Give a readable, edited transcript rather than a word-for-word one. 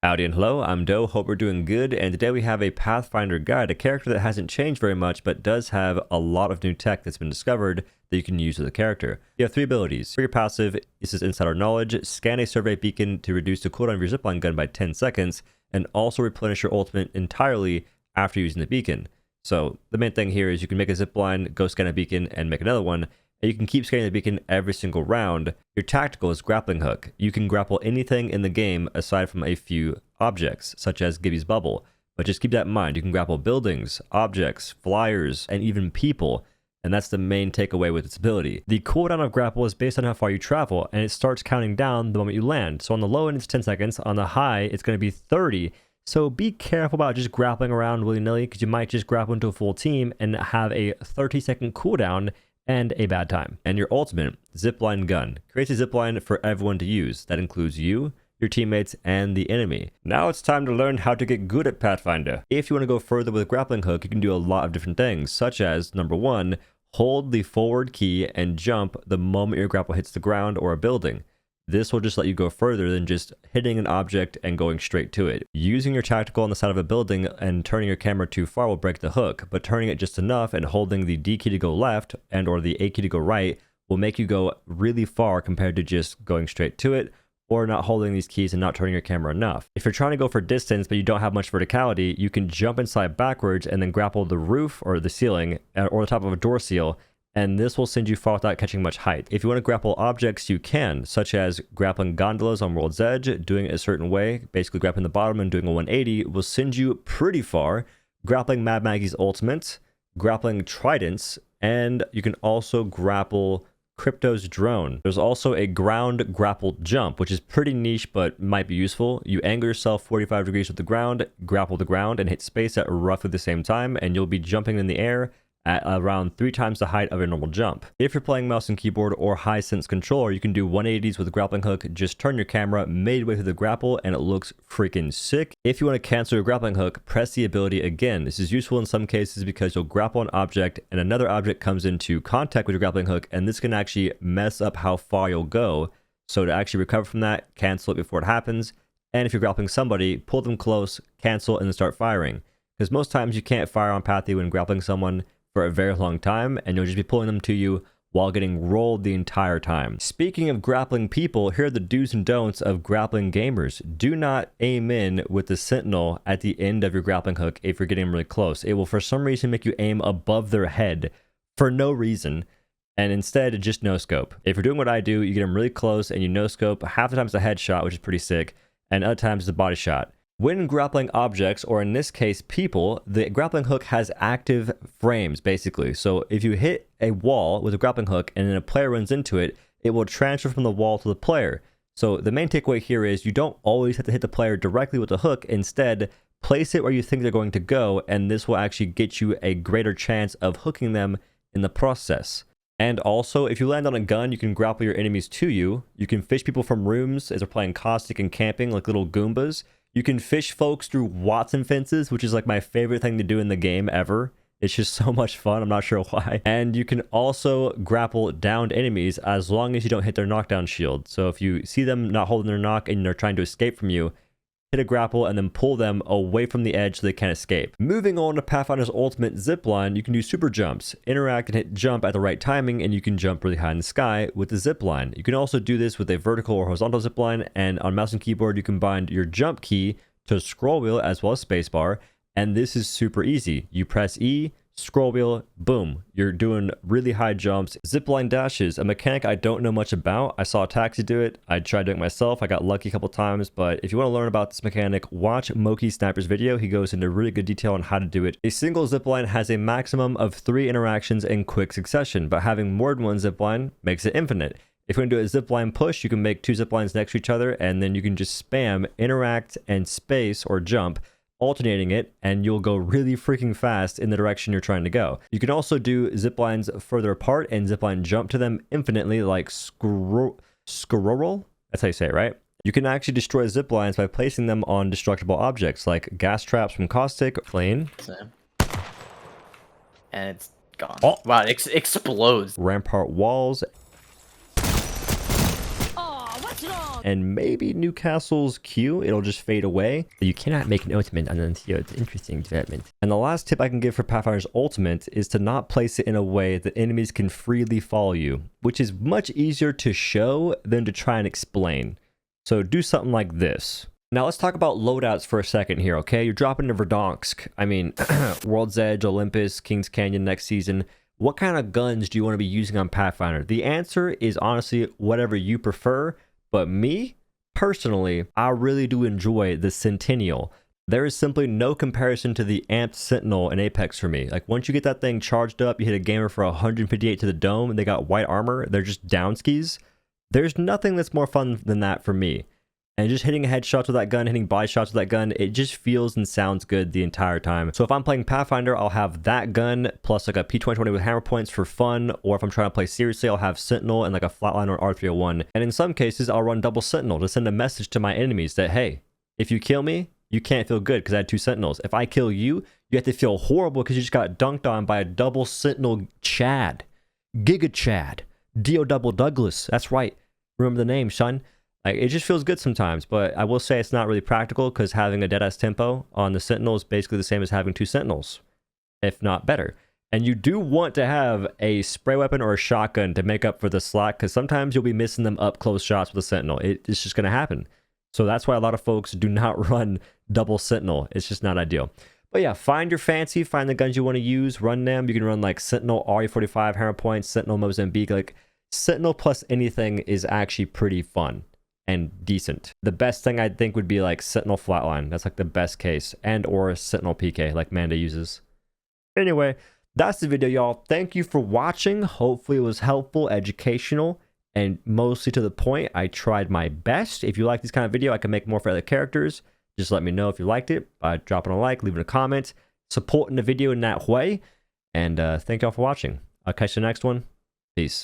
Howdy and hello, I'm Doe, hope we're doing good, and today we have a Pathfinder guide, a character that hasn't changed very much, but does have a lot of new tech that's been discovered that you can use with the character. You have 3 abilities. For your passive, this is Insider Knowledge, scan a survey beacon to reduce the cooldown of your zipline gun by 10 seconds, and also replenish your ultimate entirely after using the beacon. So the main thing here is you can make a zipline, go scan a beacon, and make another one, and you can keep scanning the beacon every single round. Your tactical is grappling hook. You can grapple anything in the game aside from a few objects, such as Gibby's bubble. But just keep that in mind. You can grapple buildings, objects, flyers, and even people. And that's the main takeaway with its ability. The cooldown of grapple is based on how far you travel, and it starts counting down the moment you land. So on the low end, it's 10 seconds. On the high, it's going to be 30. So be careful about just grappling around willy-nilly, because you might just grapple into a full team and have a 30-second cooldown and a bad time. And your ultimate, zipline gun, creates a zipline for everyone to use. That includes you, your teammates, and the enemy. Now it's time to learn how to get good at Pathfinder. If you want to go further with grappling hook, you can do a lot of different things, such as, number 1, hold the forward key and jump the moment your grapple hits the ground or a building. This will just let you go further than just hitting an object and going straight to it. Using your tactical on the side of a building and turning your camera too far will break the hook, but turning it just enough and holding the D key to go left and or the A key to go right will make you go really far compared to just going straight to it or not holding these keys and not turning your camera enough. If you're trying to go for distance but you don't have much verticality, you can jump inside backwards and then grapple the roof or the ceiling or the top of a door seal, and this will send you far without catching much height. If you want to grapple objects, you can, such as grappling gondolas on World's Edge, doing it a certain way, basically grappling the bottom and doing a 180 will send you pretty far. Grappling Mad Maggie's ultimate, grappling tridents, and you can also grapple Crypto's drone. There's also a ground grapple jump, which is pretty niche but might be useful. You angle yourself 45 degrees with the ground, grapple the ground, and hit space at roughly the same time, and you'll be jumping in the air at around 3 times the height of a normal jump. If you're playing mouse and keyboard or high sense controller, you can do 180s with a grappling hook. Just turn your camera midway through the grapple and it looks freaking sick. If you want to cancel your grappling hook, press the ability again. This is useful in some cases because you'll grapple an object and another object comes into contact with your grappling hook, and this can actually mess up how far you'll go. So to actually recover from that, cancel it before it happens. And if you're grappling somebody, pull them close, cancel, and then start firing. Because most times you can't fire on Pathy when grappling someone for a very long time, and you'll just be pulling them to you while getting rolled the entire time. Speaking of grappling people, here are the do's and don'ts of grappling gamers. Do not aim in with the sentinel at the end of your grappling hook if you're getting them really close. It will for some reason make you aim above their head for no reason, and instead just no scope. If you're doing what I do, you get them really close and you no scope. Half the time it's a headshot, which is pretty sick, and other times it's a body shot. When grappling objects, or in this case people, the grappling hook has active frames basically. So if you hit a wall with a grappling hook and then a player runs into it, it will transfer from the wall to the player. So the main takeaway here is you don't always have to hit the player directly with the hook. Instead, place it where you think they're going to go, and this will actually get you a greater chance of hooking them in the process. And also, if you land on a gun, you can grapple your enemies to you. You can fish people from rooms as they're playing caustic and camping like little Goombas. You can fish folks through Watson fences, which is like my favorite thing to do in the game ever. It's just so much fun. I'm not sure why. And you can also grapple downed enemies as long as you don't hit their knockdown shield. So if you see them not holding their knock and they're trying to escape from you, hit a grapple and then pull them away from the edge so they can't escape. Moving on to Pathfinder's ultimate zipline, you can do super jumps. Interact and hit jump at the right timing, and you can jump really high in the sky with the zipline. You can also do this with a vertical or horizontal zipline, and on mouse and keyboard you can bind your jump key to scroll wheel as well as spacebar, and this is super easy. You press E, scroll wheel, boom, you're doing really high jumps. Zipline dashes, a mechanic I don't know much about. I saw a taxi do it. I tried doing it myself. I got lucky a couple times, but if you want to learn about this mechanic, watch Moki Sniper's video. He goes into really good detail on how to do it. A single zipline has a maximum of 3 interactions in quick succession, but having more than one zipline makes it infinite. If you're going to do a zipline push, you can make 2 ziplines next to each other, and then you can just spam interact and space or jump, alternating it, and you'll go really freaking fast in the direction you're trying to go. You can also do ziplines further apart and zipline jump to them infinitely, like scroll. That's how you say it, right? You can actually destroy ziplines by placing them on destructible objects like gas traps from caustic, plane, and it's gone. Oh. Wow, it explodes. rampart walls, and maybe Newcastle's Q. It'll just fade away. You cannot make an ultimate until it's interesting development. And the last tip I can give for Pathfinder's ultimate is to not place it in a way that enemies can freely follow you, which is much easier to show than to try and explain. So do something like this. Now let's talk about loadouts for a second here, okay? You're dropping to Verdansk. I mean, World's Edge, Olympus, King's Canyon next season. What kind of guns do you want to be using on Pathfinder? The answer is honestly whatever you prefer, but me, personally, I really do enjoy the Sentinel. There is simply no comparison to the amped Sentinel in Apex for me. Like, once you get that thing charged up, you hit a gamer for 158 to the dome, and they got white armor, they're just down skis. There's nothing that's more fun than that for me. And just hitting headshots with that gun, hitting body shots with that gun, it just feels and sounds good the entire time. So if I'm playing Pathfinder, I'll have that gun plus like a P2020 with hammer points for fun. Or if I'm trying to play seriously, I'll have Sentinel and like a flatline or R301. And in some cases, I'll run double Sentinel to send a message to my enemies that, hey, if you kill me, you can't feel good because I had 2 Sentinels. If I kill you, you have to feel horrible because you just got dunked on by a double Sentinel Chad. Giga Chad. D.O. Double Douglas. That's right. Remember the name, son. Like, it just feels good sometimes, but I will say it's not really practical because having a deadass tempo on the Sentinel is basically the same as having 2 Sentinels, if not better. And you do want to have a spray weapon or a shotgun to make up for the slack because sometimes you'll be missing them up close shots with a Sentinel. It's just going to happen. So that's why a lot of folks do not run double Sentinel. It's just not ideal. But yeah, find your fancy, find the guns you want to use, run them. You can run like Sentinel RE45 hammer points, Sentinel Mozambique. Like, Sentinel plus anything is actually pretty fun and decent. The best thing I think would be like Sentinel Flatline. That's like the best case. And or Sentinel PK like Manda uses. Anyway, that's the video, y'all. Thank you for watching. Hopefully it was helpful, educational, and mostly to the point. I tried my best. If you like this kind of video, I can make more for other characters. Just let me know if you liked it by dropping a like, leaving a comment, supporting the video in that way. And thank y'all for watching. I'll catch you in the next one. Peace.